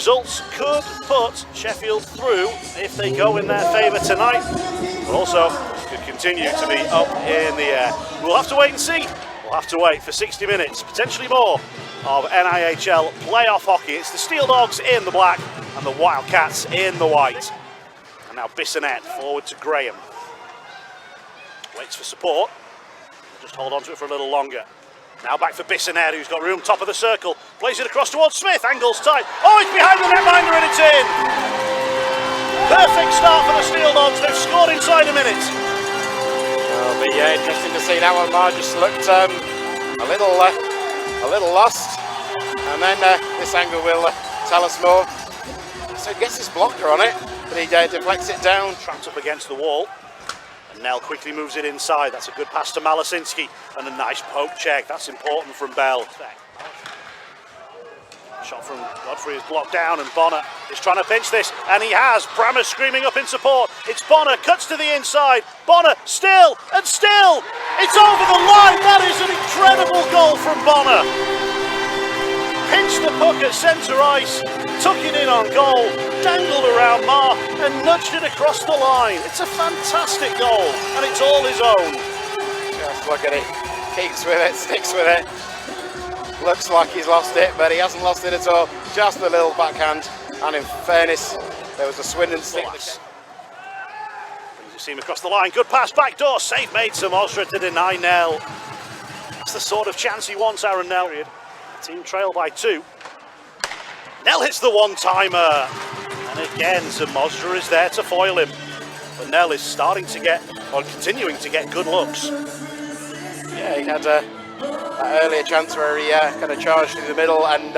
results could put Sheffield through if they go in their favour tonight, but also could continue to be up in the air. We'll have to wait and see. We'll have to wait for 60 minutes, potentially more, of NIHL playoff hockey. It's the Steeldogs in the black and the Wildcats in the white. And now Bissonette forward to Graham. Waits for support. Just hold on to it for a little longer. Now back for Bissonette, who's got room top of the circle. Plays it across towards Smith. Angles tight. Oh, it's behind the netminder and it's in! Perfect start for the Steeldogs. They've scored inside a minute. It'll be interesting to see that one. Mar just looked a little lost. And then this angle will tell us more. So he gets his blocker on it, but he deflects it down. Trapped up against the wall. And Nell quickly moves it inside. That's a good pass to Malasinski. And a nice poke check. That's important from Bell. Shot from Godfrey is blocked down, and Bonner is trying to pinch this, and he has. Brammer screaming up in support. It's Bonner, cuts to the inside. Bonner, still, and still. It's over the line. That is an incredible goal from Bonner. Pinched the puck at centre ice, took it in on goal, dangled around Mark, and nudged it across the line. It's a fantastic goal, and it's all his own. Just look at it. Keeps with it, sticks with it. Looks like he's lost it, but he hasn't lost it at all. Just a little backhand, and in fairness, there was a Swindon stick. You see him across the line. Good pass, backdoor, save made. Samostra to deny Nell. That's the sort of chance he wants, Aaron Nell. Team trail by 2. Nell hits the one-timer, and again, Samostra is there to foil him. But Nell is starting to get, or continuing to get, good looks. Yeah, he had an earlier chance where he kind of charged through the middle, and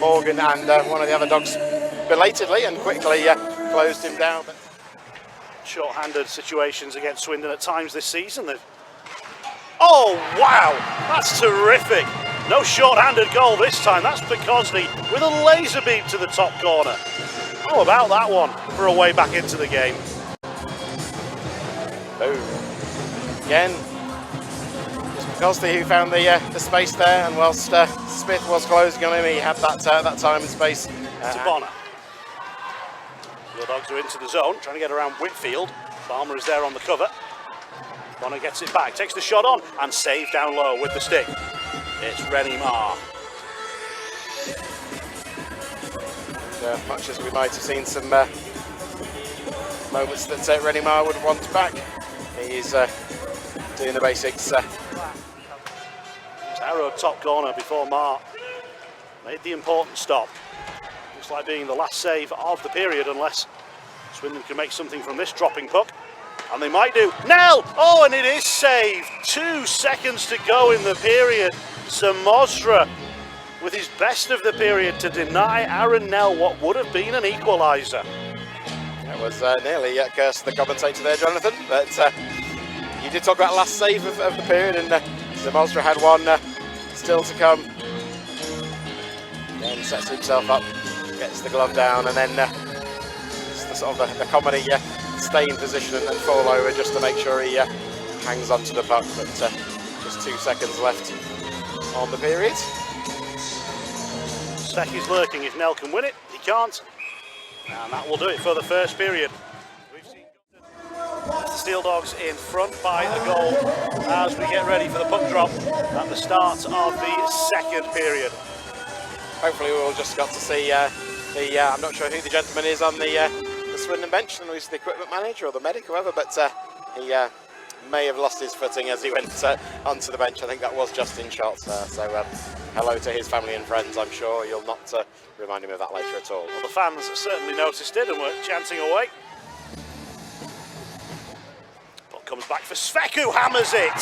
Morgan and one of the other dogs belatedly and quickly closed him down. Short-handed situations against Swindon at times this season. Oh, wow! That's terrific! No short-handed goal this time. That's Pekosley with a laser beam to the top corner. How about that one for a way back into the game? Boom. Again, Pekosley who found the space there, and whilst Smith was closing on him, he had that time and space. To Bonner. The Dogs are into the zone, trying to get around Whitfield. Farmer is there on the cover. Bonner gets it back, takes the shot on, and saved down low with the stick. It's Rennie Marr. Much as we might have seen some moments that Rennie Marr would want back, he is doing the basics. It's arrowed top corner before Marr made the important stop. Looks like being the last save of the period, unless Swindon can make something from this dropping puck. And they might do. Nell! Oh, and it is saved. 2 seconds to go in the period. Samostra with his best of the period to deny Aaron Nell what would have been an equaliser. That was nearly cursed the commentator there, Jonathan, but you did talk about last save of the period, and Samostra had one still to come. Then sets himself up, gets the glove down, and then it's the sort of the comedy stay in position and fall over just to make sure he hangs onto the puck, but just 2 seconds left on the period. Sek is lurking if Nell can win it. He can't. And that will do it for the first period. We've seen the Steeldogs in front by a goal as we get ready for the puck drop at the start of the second period. Hopefully we'll just got to see I'm not sure who the gentleman is on the Swindon bench, and who's the equipment manager or the medic, whoever, but he may have lost his footing as he went onto the bench. I think that was just in shot, so hello to his family and friends. I'm sure you'll not remind him of that later at all. Well, the fans certainly noticed it and were chanting away. Puck comes back for Svek, who hammers it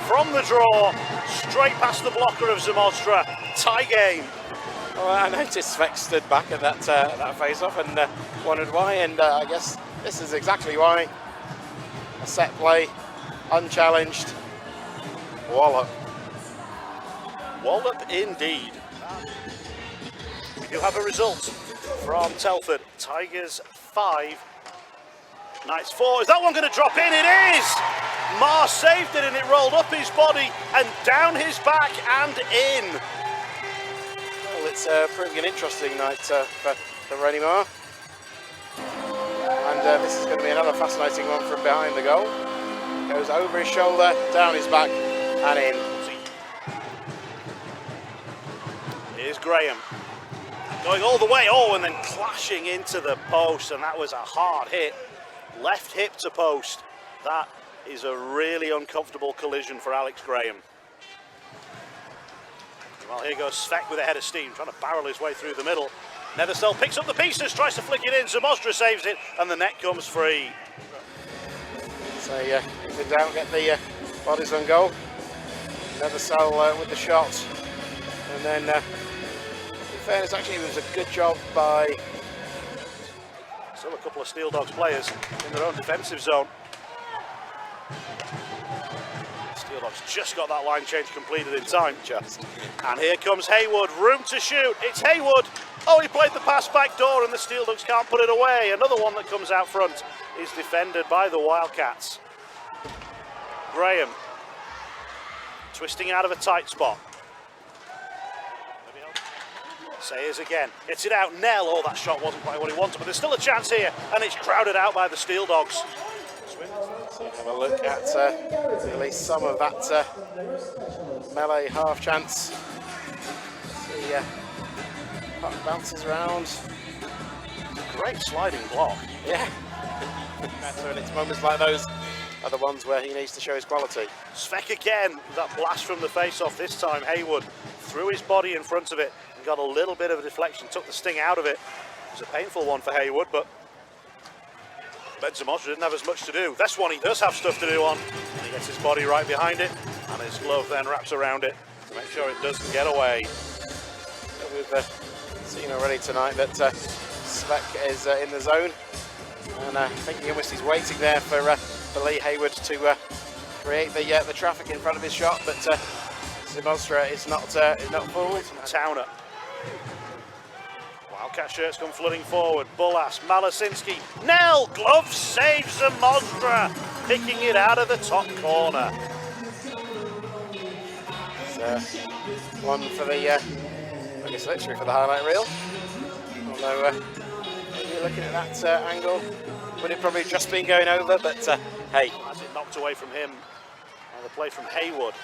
from the draw, straight past the blocker of Zamostra. Tie game. Well, I noticed Svek stood back at that face-off and wondered why, and I guess this is exactly why. A set play, unchallenged, wallop. Wallop indeed. We do have a result from Telford. Tigers 5, Knights 4. Is that one going to drop in? It is! Marr saved it, and it rolled up his body and down his back and in. Well, it's proving an interesting night for Rennie. And this is going to be another fascinating one from behind the goal. Goes over his shoulder, down his back, and in. Here's Graham. Going all the way, and then clashing into the post, and that was a hard hit. Left hip to post. That is a really uncomfortable collision for Alex Graham. Well, here goes Svek with a head of steam, trying to barrel his way through the middle. Nethersell picks up the pieces, tries to flick it in. Zamostra saves it, and the net comes free. So, if in doubt, get the bodies on goal. Nethersell with the shot. And then, in fairness, actually, it was a good job by... Still a couple of Steeldogs players in their own defensive zone. Steeldogs just got that line change completed in time, just. And here comes Haywood, room to shoot. It's Haywood. Oh, he played the pass back door and the Steeldogs can't put it away. Another one that comes out front is defended by the Wildcats. Graham twisting out of a tight spot. Sayers again, hits it out. Nell, oh, that shot wasn't quite what he wanted, but there's still a chance here, and it's crowded out by the Steeldogs. So have a look at at least some of that melee half chance. See, puck bounces around. Great sliding block. Yeah. And it's moments like those are the ones where he needs to show his quality. Svek again, that blast from the face-off. This time Haywood threw his body in front of it and got a little bit of a deflection, took the sting out of it. It was a painful one for Haywood, but Ben Zamostra didn't have as much to do. This one he does have stuff to do on. And he gets his body right behind it, and his glove then wraps around it to make sure it doesn't get away. We've seen already tonight that Svek is in the zone, and I think he almost is waiting there for Lee Haywood to create the traffic in front of his shot, but Zamostra is not forward. Towner. Wildcat shirts come flooding forward. Bullas, Malasinski, Nell, glove saves Zamostra, picking it out of the top corner. One for the, I guess literally for the highlight reel. Although, if you're looking at that angle, would it probably just been going over, but hey. As it knocked away from him on the play from Haywood.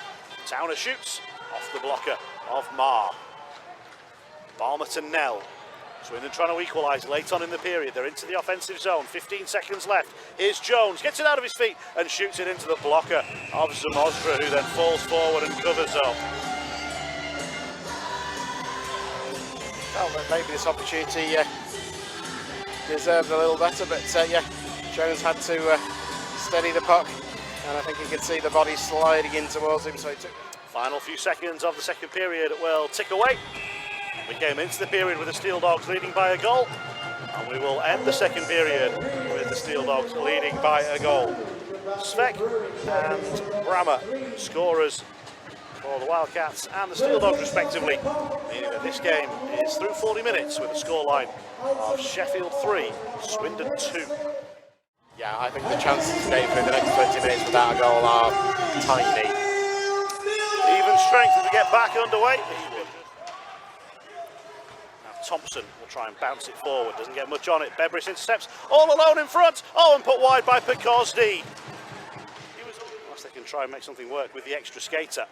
Towner shoots off the blocker of Marr. Balmer to Nell. Swindon trying to equalise late on in the period. They're into the offensive zone. 15 seconds left. Here's Jones. Gets it out of his feet and shoots it into the blocker of Zamostra, who then falls forward and covers up. Well, maybe this opportunity deserved a little better, but yeah, Jones had to steady the puck, and I think he could see the body sliding in towards him, so he took... Final few seconds of the second period will tick away. We came into the period with the Steeldogs leading by a goal, and we will end the second period with the Steeldogs leading by a goal. Svek and Brammer, scorers for the Wildcats and the Steeldogs respectively, meaning that this game is through 40 minutes with a scoreline of Sheffield 3, Swindon 2. Yeah, I think the chances to stay through the next 20 minutes without a goal are tiny. Even strength to get back underway. Thompson will try and bounce it forward, doesn't get much on it. Bebris intercepts, all alone in front. Oh, and put wide by Pekozdi. Unless they can try and make something work with the extra skater.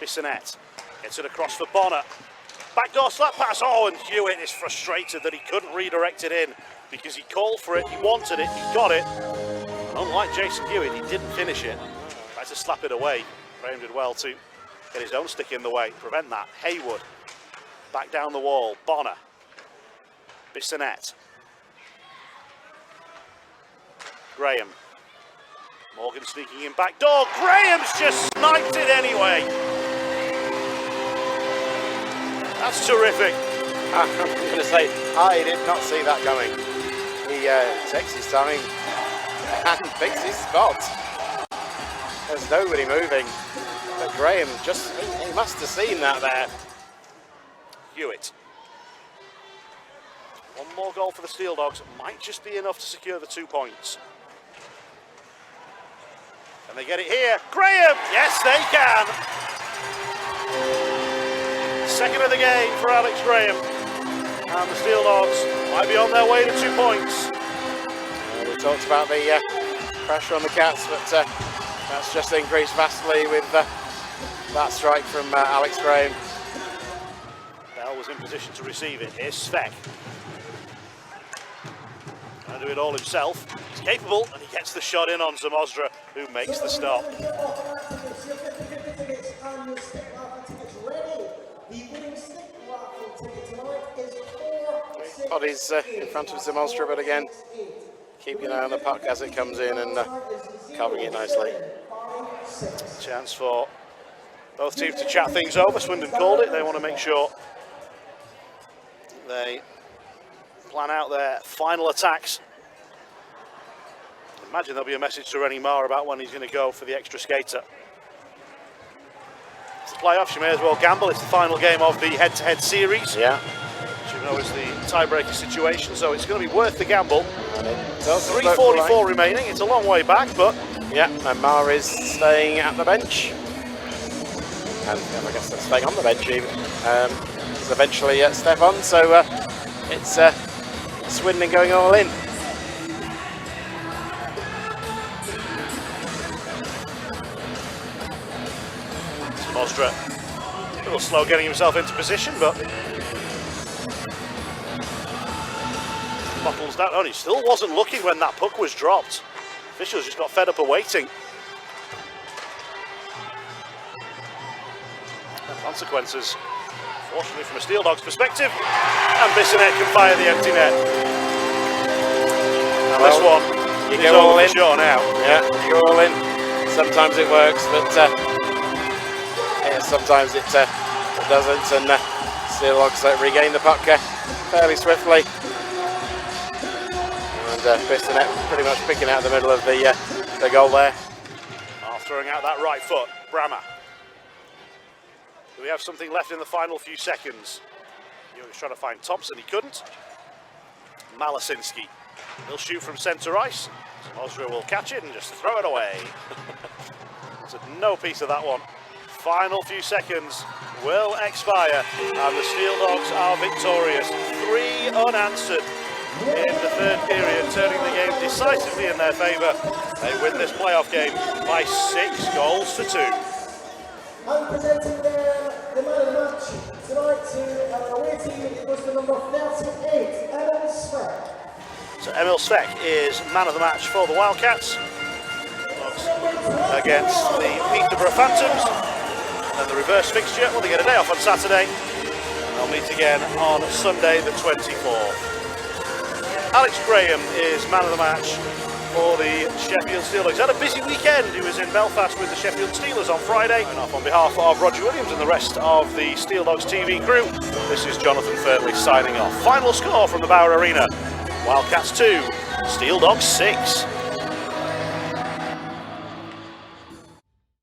Bissonette gets it across for Bonner. Backdoor slap pass. Oh, and Hewitt is frustrated that he couldn't redirect it in because he called for it, he wanted it, he got it. And unlike Jason Hewitt, he didn't finish it. Tried to slap it away. Graham did well to get his own stick in the way, prevent that. Haywood. Back down the wall, Bonner. Bissonette. Graham. Morgan sneaking in back door. Graham's just sniped it anyway. That's terrific. I'm going to say, I did not see that coming. He takes his time and picks his spot. There's nobody moving. But Graham just, he must have seen that there. Hewitt. One more goal for the Steeldogs might just be enough to secure the 2 points. Can they get it here? Graham! Yes, they can! Second of the game for Alex Graham. And the Steeldogs might be on their way to 2 points. We talked about the pressure on the Cats, but that's just increased vastly with that strike from Alex Graham. Bell was in position to receive it. Here's Svek. Trying to do it all himself. He's capable, and he gets the shot in on Zamosdra, who makes the stop. Bodies in front of Zamosdra, but again, keeping an eye on the puck as it comes in and covering it nicely. Chance for both teams to chat things over. Swindon called it. They want to make sure they plan out their final attacks. I imagine there'll be a message to Rennie Marr about when he's going to go for the extra skater. It's the playoffs, you may as well gamble. It's the final game of the head-to-head series. Yeah. Which you know is the tiebreaker situation, so it's going to be worth the gamble. 3:44 remaining. It's a long way back, but yeah, and Marr is staying at the bench. And I guess they're staying on the bench even. He's eventually step on, so it's Swindon going all in. Zamosdra a little slow getting himself into position, but bottles down. Oh, he still wasn't looking when that puck was dropped. Officials just got fed up of waiting. The consequences, fortunately from a Steeldogs perspective, and Bissonette can fire the empty net. And well, this one you is go all in. Sure now. Yeah, you go all in. Sometimes it works, but yeah, sometimes it doesn't, and Steeldogs regain the puck fairly swiftly. Bissonette pretty much picking out the middle of the goal there. Throwing out that right foot, Brammer. Do we have something left in the final few seconds? He was trying to find Thompson, he couldn't. Malasinski, he'll shoot from centre ice. Zamosdra will catch it and just throw it away. So no piece of that one. Final few seconds will expire, and the Steeldogs are victorious. 3 unanswered in the third period, turning the game decisively in their favour. They win this playoff game by 6 goals to 2. And presenting the man of the match tonight to away team, it was the number 38, Emil Svek. So Emil Svek is man of the match for the Wildcats against the Peterborough Phantoms. And the reverse fixture, well, they get a day off on Saturday. And they'll meet again on Sunday the 24th. Alex Graham is man of the match for the Sheffield Steeldogs. Had a busy weekend. He was in Belfast with the Sheffield Steelers on Friday. And off on behalf of Roger Williams and the rest of the Steeldogs TV crew, this is Jonathan Fernley signing off. Final score from the Bauer Arena: Wildcats 2, Steeldogs 6.